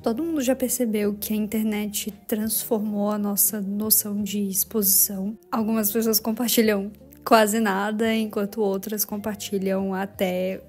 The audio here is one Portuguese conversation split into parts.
Todo mundo já percebeu que a internet transformou a nossa noção de exposição. Algumas pessoas compartilham quase nada, enquanto outras compartilham até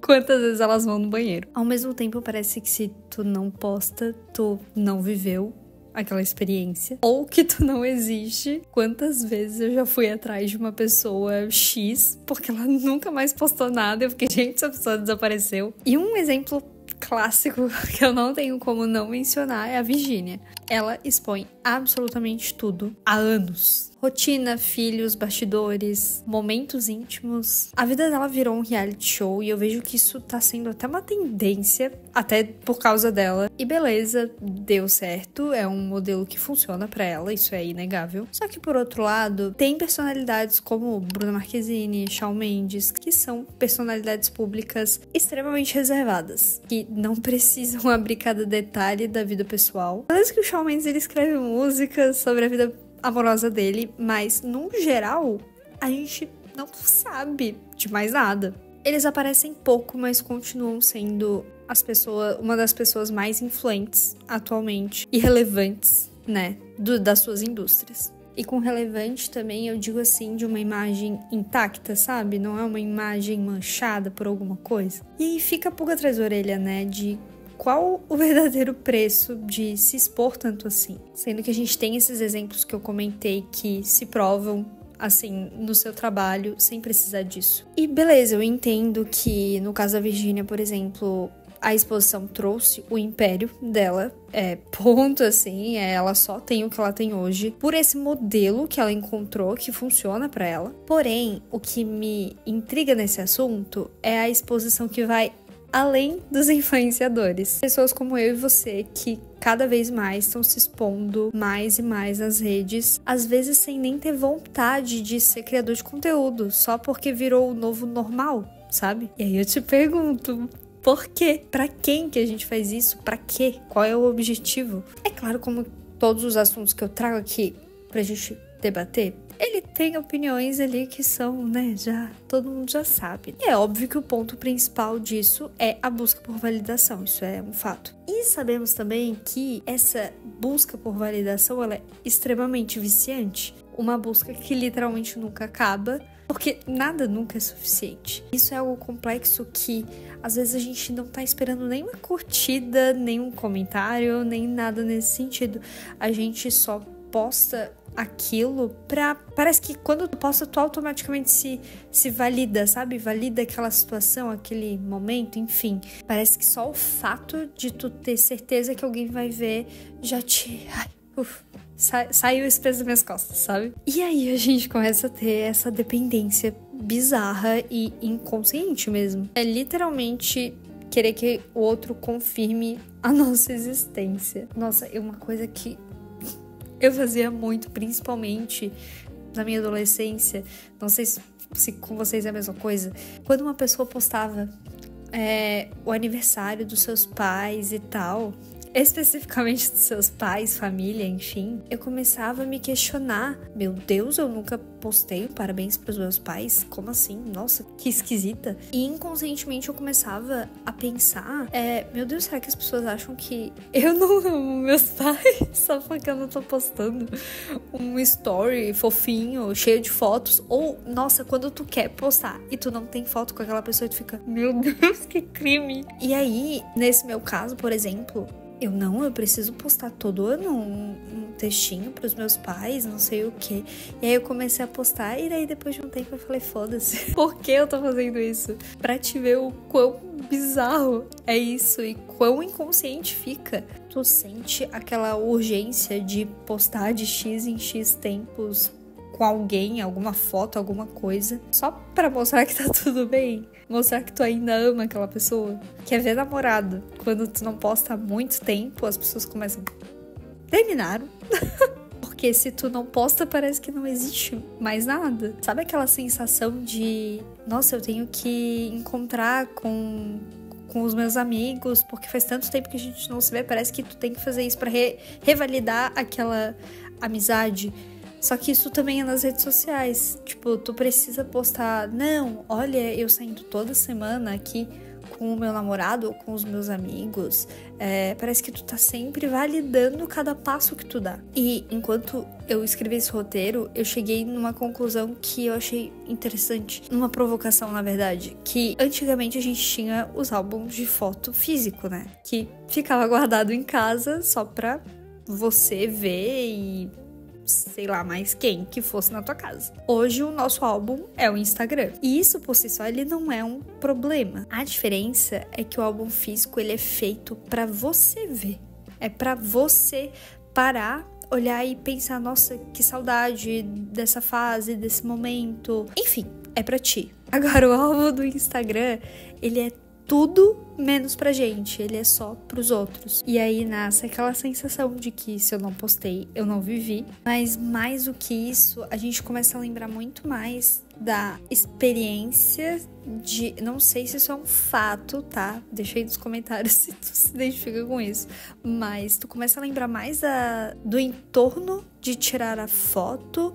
quantas vezes elas vão no banheiro. Ao mesmo tempo, parece que se tu não posta, tu não viveu aquela experiência, ou que tu não existe. Quantas vezes eu já fui atrás de uma pessoa X porque ela nunca mais postou nada, eu fiquei, gente, essa pessoa desapareceu. E um exemplo clássico que eu não tenho como não mencionar é a Virgínia. Ela expõe absolutamente tudo há anos. Rotina, filhos, bastidores, momentos íntimos. A vida dela virou um reality show e eu vejo que isso tá sendo até uma tendência, até por causa dela. E beleza, deu certo, é um modelo que funciona pra ela, isso é inegável. Só que por outro lado, tem personalidades como Bruna Marquezine, Shawn Mendes, que são personalidades públicas extremamente reservadas, que não precisam abrir cada detalhe da vida pessoal. Parece que o Shawn Mendes, ele escreve músicas sobre a vida amorosa dele, mas no geral a gente não sabe de mais nada. Eles aparecem pouco, mas continuam sendo uma das pessoas mais influentes atualmente e relevantes, né, das suas indústrias. E com relevante também eu digo assim, de uma imagem intacta, sabe? Não é uma imagem manchada por alguma coisa. E aí fica a pulga atrás da orelha, né, de qual o verdadeiro preço de se expor tanto assim? Sendo que a gente tem esses exemplos que eu comentei que se provam, assim, no seu trabalho, sem precisar disso. E beleza, eu entendo que no caso da Virgínia, por exemplo, a exposição trouxe o império dela, ponto, assim, ela só tem o que ela tem hoje, por esse modelo que ela encontrou, que funciona pra ela. Porém, o que me intriga nesse assunto é a exposição que vai além dos influenciadores. Pessoas como eu e você que cada vez mais estão se expondo mais e mais nas redes, às vezes sem nem ter vontade de ser criador de conteúdo, só porque virou o novo normal, sabe? E aí eu te pergunto, por quê? Pra quem que a gente faz isso? Pra quê? Qual é o objetivo? É claro, como todos os assuntos que eu trago aqui pra gente debater, ele tem opiniões ali que são, né, todo mundo já sabe. E é óbvio que o ponto principal disso é a busca por validação, isso é um fato. E sabemos também que essa busca por validação, ela é extremamente viciante. Uma busca que literalmente nunca acaba, porque nada nunca é suficiente. Isso é algo complexo que, às vezes, a gente não tá esperando nenhuma curtida, nenhum comentário, nem nada nesse sentido. A gente só posta aquilo parece que quando tu posta, tu automaticamente se valida, sabe? Valida aquela situação, aquele momento, enfim. Parece que só o fato de tu ter certeza que alguém vai ver já te... saiu esse peso das minhas costas, sabe? E aí a gente começa a ter essa dependência bizarra e inconsciente mesmo. É literalmente querer que o outro confirme a nossa existência. Nossa, é uma coisa que eu fazia muito, principalmente na minha adolescência. Não sei se com vocês é a mesma coisa. Quando uma pessoa postava o aniversário dos seus pais e tal, especificamente dos seus pais, família, enfim, eu começava a me questionar. Meu Deus, eu nunca postei parabéns pros meus pais? Como assim? Nossa, que esquisita. E inconscientemente eu começava a pensar, meu Deus, será que as pessoas acham que eu não amo meus pais só porque eu não tô postando um story fofinho, cheio de fotos? Ou, nossa, quando tu quer postar e tu não tem foto com aquela pessoa, tu fica, meu Deus, que crime. E aí, nesse meu caso, por exemplo, eu preciso postar todo ano um textinho pros meus pais, não sei o que. E aí eu comecei a postar e daí depois de um tempo eu falei, foda-se, por que eu tô fazendo isso? Pra te ver o quão bizarro é isso e quão inconsciente fica. Tu sente aquela urgência de postar de X em X tempos com alguém, alguma foto, alguma coisa, só pra mostrar que tá tudo bem. Mostrar que tu ainda ama aquela pessoa. Quer ver namorado. Quando tu não posta há muito tempo, as pessoas começam... Terminaram. Porque se tu não posta, parece que não existe mais nada. Sabe aquela sensação de... Nossa, eu tenho que encontrar com os meus amigos, porque faz tanto tempo que a gente não se vê. Parece que tu tem que fazer isso pra revalidar aquela amizade. Só que isso também é nas redes sociais. Tipo, tu precisa postar... Não, olha, eu saindo toda semana aqui com o meu namorado ou com os meus amigos, parece que tu tá sempre validando cada passo que tu dá. E enquanto eu escrevi esse roteiro, eu cheguei numa conclusão que eu achei interessante, numa provocação, na verdade, que antigamente a gente tinha os álbuns de foto físico, né? Que ficava guardado em casa só pra você ver e sei lá mais quem que fosse na tua casa. Hoje o nosso álbum é o Instagram. E isso por si só ele não é um problema. A diferença é que o álbum físico ele é feito pra você ver. É pra você parar, olhar e pensar, nossa, que saudade dessa fase, desse momento. Enfim, é pra ti. Agora o álbum do Instagram, ele é tudo menos pra gente, ele é só pros outros. E aí nasce aquela sensação de que se eu não postei, eu não vivi. Mas mais do que isso, a gente começa a lembrar muito mais da experiência de... Não sei se isso é um fato, tá? Deixa aí nos comentários se tu se identifica com isso. Mas tu começa a lembrar mais do entorno de tirar a foto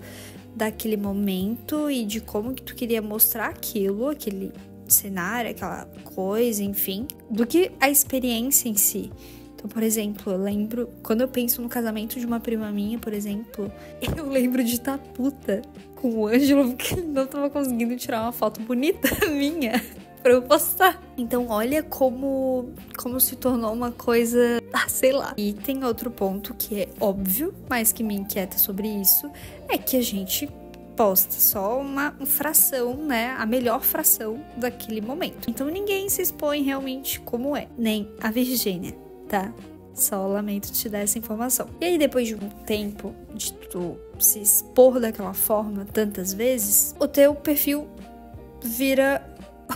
daquele momento e de como que tu queria mostrar aquilo, aquele cenário, aquela coisa, enfim, do que a experiência em si. Então, por exemplo, eu lembro, quando eu penso no casamento de uma prima minha, por exemplo, eu lembro de estar puta com o Ângelo porque ele não tava conseguindo tirar uma foto bonita minha pra eu postar. Então, olha como se tornou uma coisa, sei lá. E tem outro ponto que é óbvio, mas que me inquieta sobre isso, é que a gente posta só uma fração, né? A melhor fração daquele momento. Então ninguém se expõe realmente como é. Nem a Virgínia, tá? Só lamento te dar essa informação. E aí depois de um tempo de tu se expor daquela forma tantas vezes, o teu perfil vira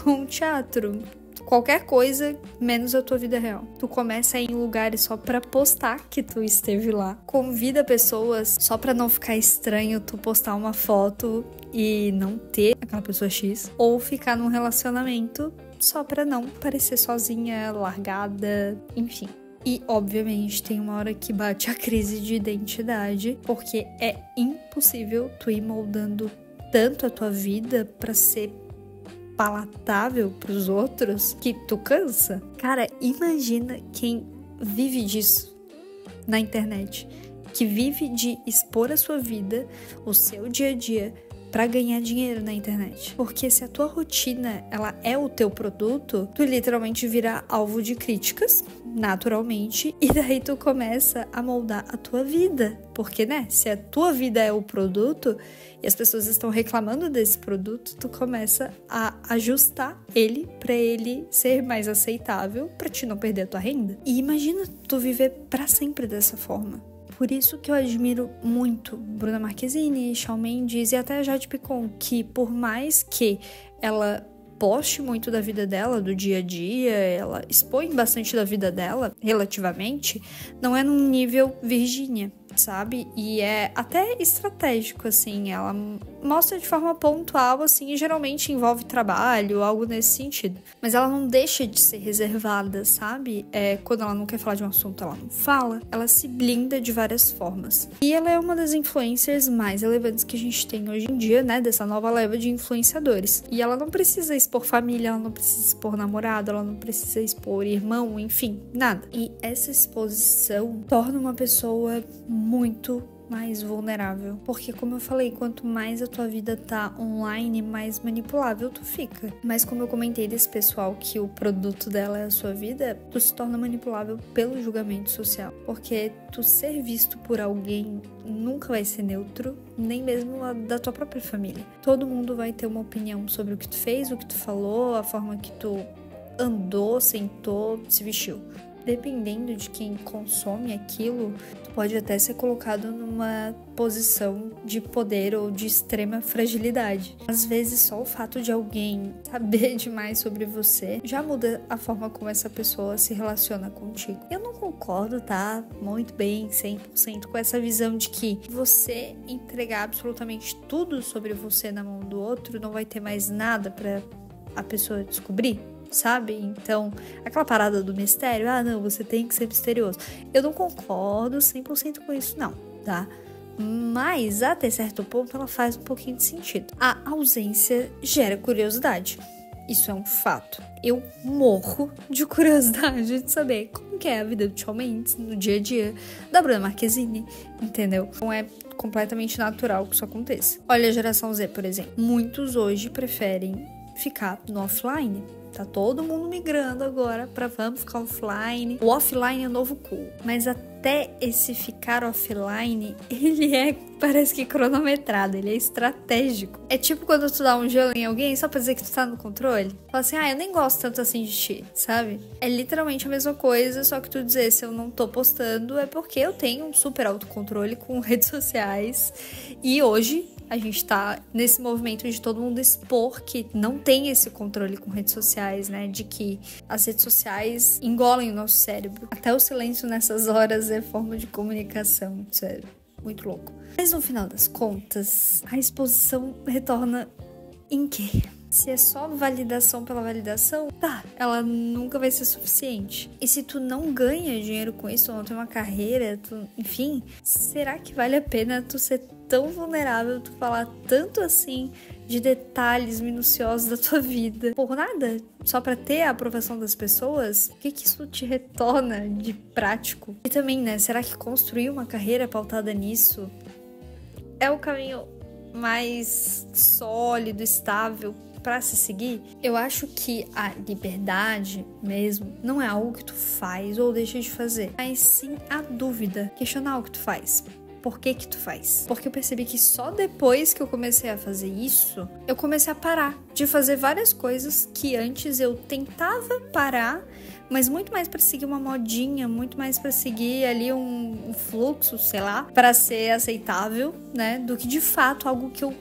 um teatro. Qualquer coisa, menos a tua vida real. Tu começa a ir em lugares só pra postar que tu esteve lá. Convida pessoas só pra não ficar estranho tu postar uma foto e não ter aquela pessoa X. Ou ficar num relacionamento só pra não parecer sozinha, largada, enfim. E, obviamente, tem uma hora que bate a crise de identidade, porque é impossível tu ir moldando tanto a tua vida pra ser palatável pros outros que tu cansa. Cara, imagina quem vive disso na internet, que vive de expor a sua vida, o seu dia a dia, pra ganhar dinheiro na internet. Porque se a tua rotina, ela é o teu produto, tu literalmente vira alvo de críticas, naturalmente, e daí tu começa a moldar a tua vida. Porque, né, se a tua vida é o produto e as pessoas estão reclamando desse produto, tu começa a ajustar ele pra ele ser mais aceitável, pra te não perder a tua renda. E imagina tu viver pra sempre dessa forma. Por isso que eu admiro muito Bruna Marquezine, Shawn Mendes e até a Jade Picon, que por mais que ela poste muito da vida dela, do dia a dia, ela expõe bastante da vida dela, relativamente, não é num nível Virgínia, sabe? E é até estratégico, assim, ela mostra de forma pontual, assim, e geralmente envolve trabalho, algo nesse sentido. Mas ela não deixa de ser reservada, sabe? Quando ela não quer falar de um assunto, ela não fala, ela se blinda de várias formas. E ela é uma das influencers mais relevantes que a gente tem hoje em dia, né? Dessa nova leva de influenciadores. E ela não precisa expor família, ela não precisa expor namorado, ela não precisa expor irmão, enfim, nada. E essa exposição torna uma pessoa muito mais vulnerável. Porque, como eu falei, quanto mais a tua vida tá online, mais manipulável tu fica. Mas como eu comentei desse pessoal que o produto dela é a sua vida, tu se torna manipulável pelo julgamento social. Porque tu ser visto por alguém nunca vai ser neutro, nem mesmo a da tua própria família. Todo mundo vai ter uma opinião sobre o que tu fez, o que tu falou, a forma que tu andou, sentou, se vestiu. Dependendo de quem consome aquilo, tu pode até ser colocado numa posição de poder ou de extrema fragilidade. Às vezes, só o fato de alguém saber demais sobre você já muda a forma como essa pessoa se relaciona contigo. Eu não concordo, tá? Muito bem, 100% com essa visão de que você entregar absolutamente tudo sobre você na mão do outro, não vai ter mais nada pra a pessoa descobrir. Sabe? Então, aquela parada do mistério, não, você tem que ser misterioso. Eu não concordo 100% com isso, não, tá? Mas, até certo ponto, ela faz um pouquinho de sentido. A ausência gera curiosidade. Isso é um fato. Eu morro de curiosidade de saber como que é a vida do Shawn Mendes no dia a dia da Bruna Marquezine, entendeu? Não é completamente natural que isso aconteça. Olha a geração Z, por exemplo. Muitos hoje preferem ficar no offline. Tá todo mundo migrando agora pra vamos ficar offline. O offline é o novo cool. Mas até esse ficar offline, ele parece que cronometrado, ele é estratégico. É tipo quando tu dá um gelo em alguém só pra dizer que tu tá no controle. Fala assim, eu nem gosto tanto assim de ti, sabe? É literalmente a mesma coisa, só que tu dizer se eu não tô postando é porque eu tenho um super autocontrole com redes sociais. E hoje a gente tá nesse movimento de todo mundo expor que não tem esse controle com redes sociais, né? De que as redes sociais engolem o nosso cérebro. Até o silêncio nessas horas é forma de comunicação. Isso é muito louco. Mas no final das contas, a exposição retorna em quê? Se é só validação pela validação, tá, ela nunca vai ser suficiente. E se tu não ganha dinheiro com isso, tu não tem uma carreira, enfim, será que vale a pena tu ser tão vulnerável, tu falar tanto assim de detalhes minuciosos da tua vida por nada? Só pra ter a aprovação das pessoas? O que isso te retorna de prático? E também, né, será que construir uma carreira pautada nisso é o caminho mais sólido, estável pra se seguir? Eu acho que a liberdade mesmo não é algo que tu faz ou deixa de fazer, mas sim a dúvida, questionar o que tu faz. Por que tu faz? Porque eu percebi que só depois que eu comecei a fazer isso, eu comecei a parar de fazer várias coisas que antes eu tentava parar, mas muito mais pra seguir uma modinha, muito mais pra seguir ali um fluxo, sei lá, pra ser aceitável, né? Do que de fato algo que eu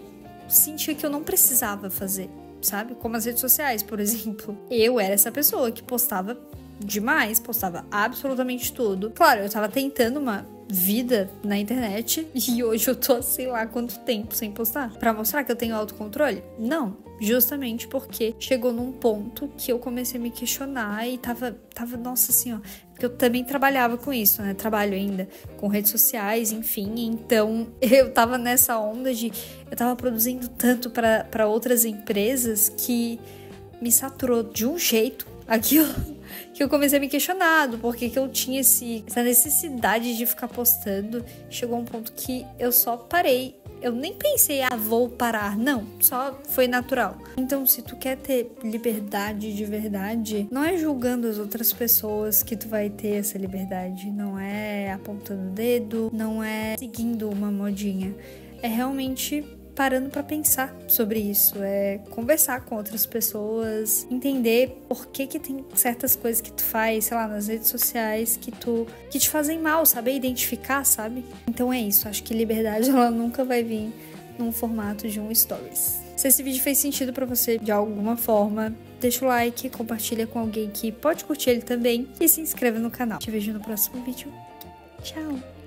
sentia que eu não precisava fazer, sabe? Como as redes sociais, por exemplo. Eu era essa pessoa que postava demais, postava absolutamente tudo. Claro, eu tava tentando uma vida na internet e hoje eu tô sei lá quanto tempo sem postar pra mostrar que eu tenho autocontrole? Não, justamente porque chegou num ponto que eu comecei a me questionar e tava nossa assim, ó, porque eu também trabalhava com isso, né? Trabalho ainda com redes sociais, enfim, então eu tava nessa onda de eu tava produzindo tanto pra outras empresas que me saturou de um jeito aquilo que eu comecei a me questionar do porquê que eu tinha essa necessidade de ficar postando. Chegou um ponto que eu só parei. Eu nem pensei, vou parar. Não, só foi natural. Então, se tu quer ter liberdade de verdade, não é julgando as outras pessoas que tu vai ter essa liberdade. Não é apontando o dedo, não é seguindo uma modinha. É realmente parando pra pensar sobre isso, é conversar com outras pessoas, entender por que tem certas coisas que tu faz, sei lá, nas redes sociais que te fazem mal, saber identificar, sabe? Então é isso, acho que liberdade ela nunca vai vir num formato de um stories. Se esse vídeo fez sentido pra você de alguma forma, deixa o like, compartilha com alguém que pode curtir ele também e se inscreve no canal. Te vejo no próximo vídeo. Tchau!